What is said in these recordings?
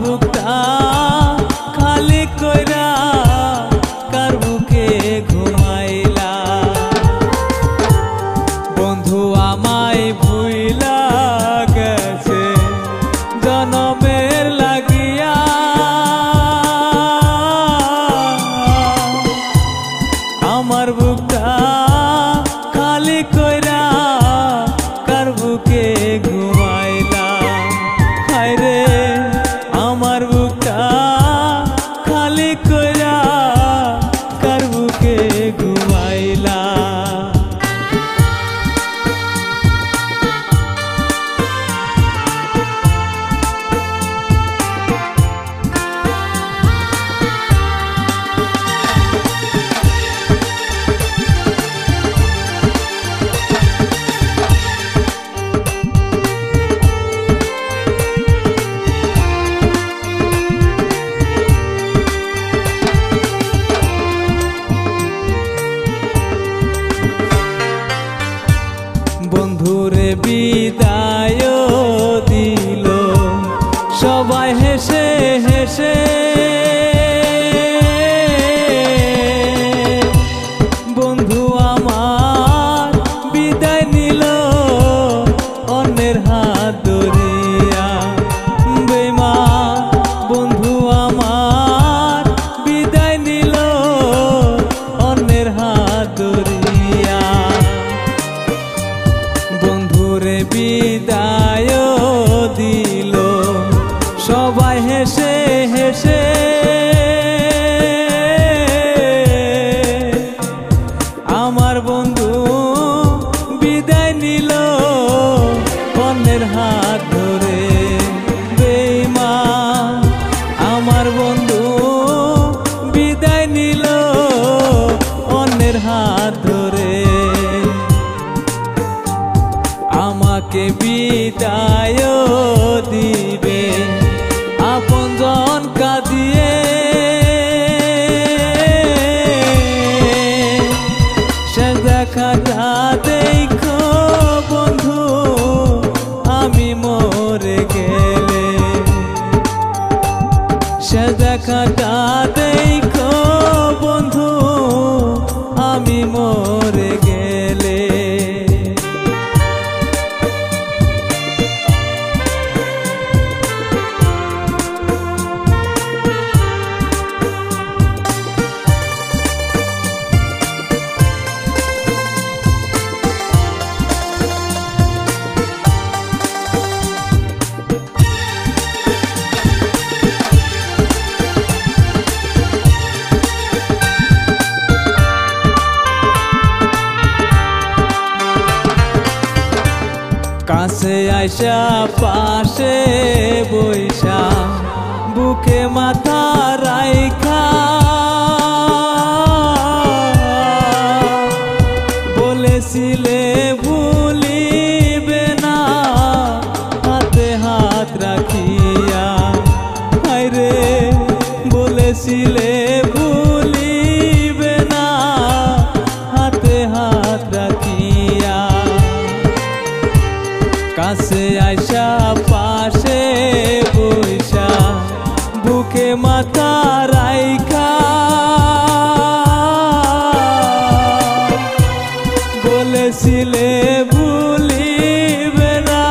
বুকটা খালি কইরা কার বুকে ঘুমাইলা বন্ধু আমায় ভুইলা গেছে জনমের লাগিয়া আমার বুকটা খালি কইরা কার বুকে ঘুমাইলা হায় রে আমার বুকটা খালি কইরা কার বুকে ঘুমাইলা বন্ধুরে বিদায় দিল সবাই হেসে হেসে বন্ধু আমার বিদায় নিল অন্যের হাত ধরিয়া বেঈমান বন্ধু আমার বিদায় নিল অন্যের হাত ধরিয়া বন্ধুরে বিদায় দিল সবাই হেসে হেসে আমার বন্ধু বিদায় নিল অন্যের হাত ধরে বেঈমান আমার বন্ধু বিদায় নিল অন্যের হাত ধরে আমাকে বিদায় দিবে আপনজন কাঁদিয়ে শেষ দেখাটা দেখো বন্ধু আমি মরে গেলে শেষ দেখাটা দেখো বন্ধু আমি মরে গেলে কাছে আইসা পাশে বইসা বুকে মাথা রাইখা বলেছিলে ভুলিবে না হাতে হাত রাখিয়া হায় রে বলেছিলে ভুলিবে না হাতে হাত রাখিয়া কাছে আইসা পাশে বইসা বুকে মাথা রাইখা বলেছিলে ভুলিবে না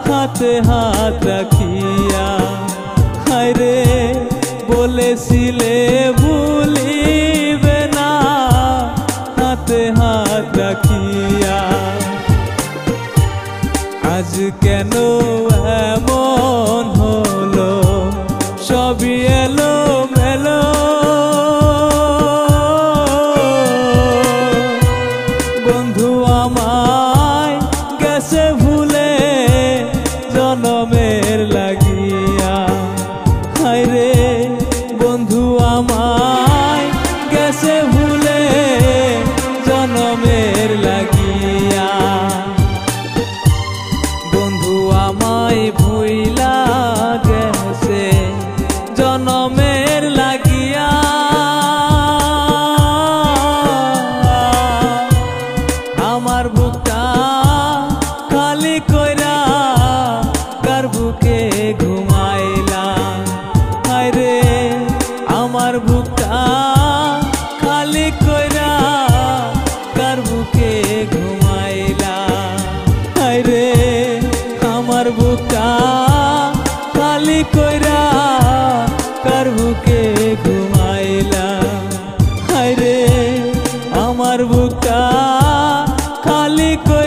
হাতে হাত রাখিয়া হায় রে বলেছিলে ভুলিবে না হাতে হাত রাখিয়া আজ কেন এমন হলো সবই এলো মেলো বন্ধু আমায় গেছে ভুলে জনমের লাগিয়া হায় রে বন্ধু আমায় গেছে ভুলে জনমের লাগিয়া বন্ধু আমায় ভুইলা গেছে জনমের লাগিয়া আমার বুকটা খালি কইরা কার বুকে ঘুমাইলা কইরা কার বুকে ঘুমাইলা। হায়রে আমার বুকটা খালি কইরা